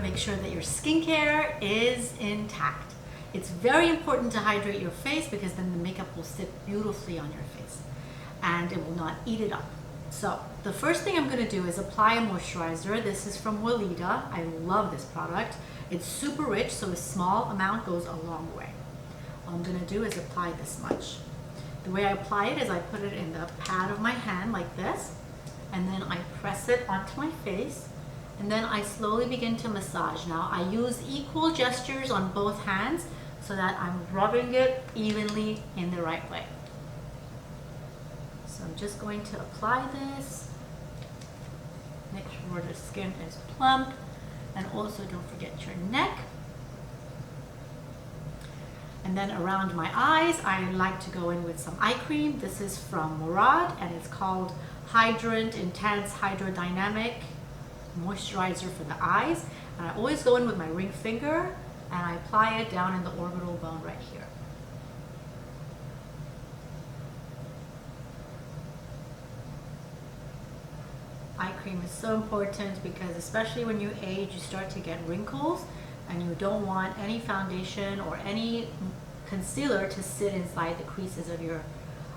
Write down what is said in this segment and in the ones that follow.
make sure that your skincare is intact. It's very important to hydrate your face because then the makeup will sit beautifully on your face and it will not eat it up. So the first thing I'm going to do is apply a moisturizer. This is from Weleda. I love this product. It's super rich, so a small amount goes a long way. All I'm going to do is apply this much. The way I apply it is I put it in the pad of my hand like this, and then I press it onto my face, and then I slowly begin to massage. Now I use equal gestures on both hands so that I'm rubbing it evenly in the right way. So I'm just going to apply this. Make sure the skin is plump, and also don't forget your neck. And then around my eyes, I like to go in with some eye cream. This is from Murad, and it's called Hydrant Intense Hydrodynamic Moisturizer for the eyes. And I always go in with my ring finger, and I apply it down in the orbital bone right here. Eye cream is so important because especially when you age, you start to get wrinkles, and you don't want any foundation or any concealer to sit inside the creases of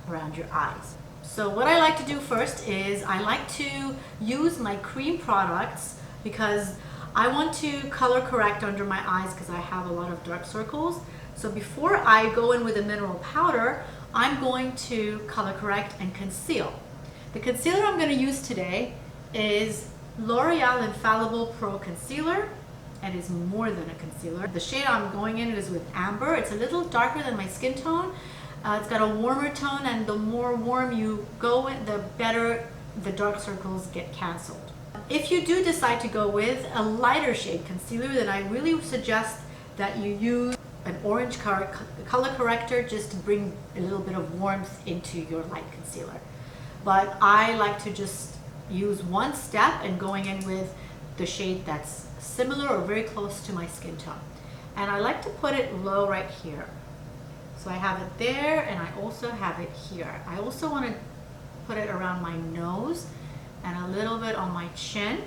around your eyes. So what I like to do first is I like to use my cream products because I want to color correct under my eyes because I have a lot of dark circles. So before I go in with a mineral powder, I'm going to color correct and conceal. The concealer I'm going to use today is L'Oreal Infallible Pro Concealer. It is more than a concealer. The shade I'm going in is with Amber. It's a little darker than my skin tone. It's got a warmer tone, and the more warm you go in, the better the dark circles get canceled. If you do decide to go with a lighter shade concealer, then I really suggest that you use an orange color corrector just to bring a little bit of warmth into your light concealer. But I like to just use one step and going in with the shade that's similar or very close to my skin tone. And I like to put it low right here. So I have it there, and I also have it here. I also want to put it around my nose and a little bit on my chin,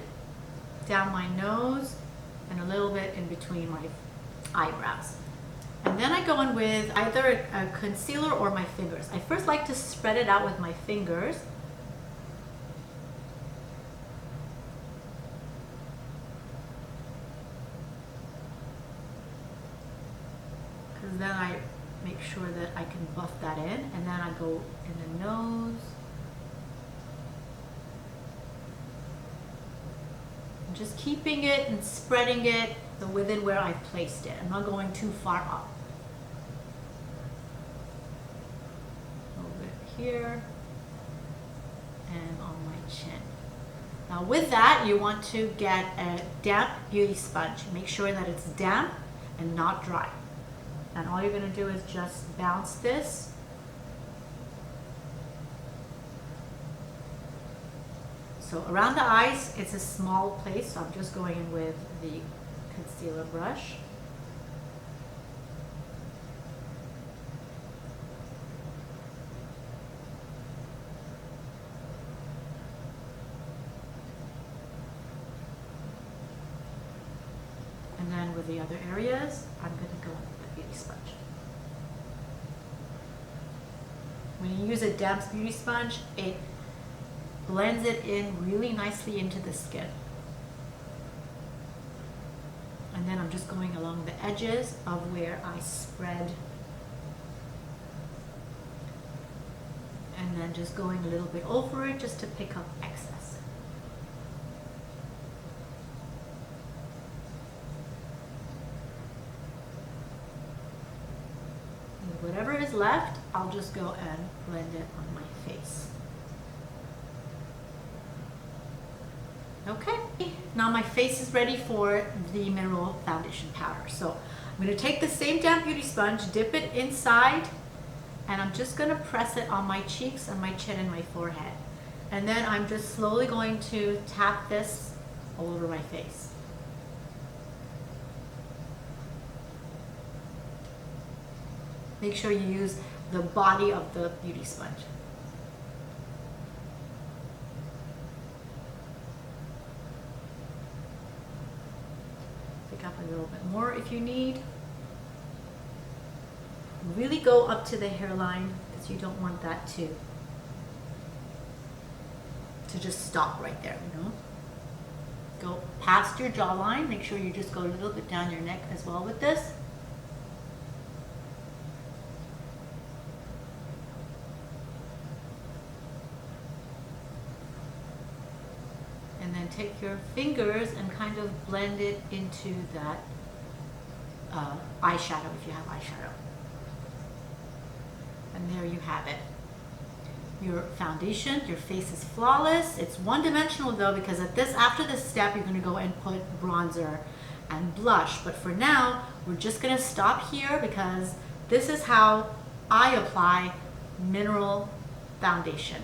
down my nose, and a little bit in between my eyebrows. And then I go in with either a concealer or my fingers. I first like to spread it out with my fingers. Because then I make sure that I can buff that in, and then I go in the nose. I'm just keeping it and spreading it within where I've placed it. I'm not going too far up. A little bit here and on my chin. Now with that, you want to get a damp beauty sponge. Make sure that it's damp and not dry. And all you're going to do is just bounce this. So around the eyes, it's a small place, so I'm just going in with the concealer brush. And then with the other areas, I'm going to go with the beauty sponge. When you use a damp beauty sponge, it blends it in really nicely into the skin. And then I'm just going along the edges of where I spread. And then just going a little bit over it just to pick up excess. And whatever is left, I'll just go and blend it on my face. Okay, now my face is ready for the mineral foundation powder. So I'm going to take the same damp beauty sponge, dip it inside, and I'm just going to press it on my cheeks and my chin and my forehead. And then I'm just slowly going to tap this all over my face. Make sure you use the body of the beauty sponge. a little bit more if you need. Really go up to the hairline because you don't want that to just stop right there, you know. Go past your jawline. Make sure you just go a little bit down your neck as well with this. And then take your fingers and kind of blend it into that eyeshadow if you have eyeshadow. And there you have it. Your foundation, your face is flawless. It's one-dimensional though, because after this step, you're gonna go and put bronzer and blush. But for now, we're just gonna stop here because this is how I apply mineral foundation.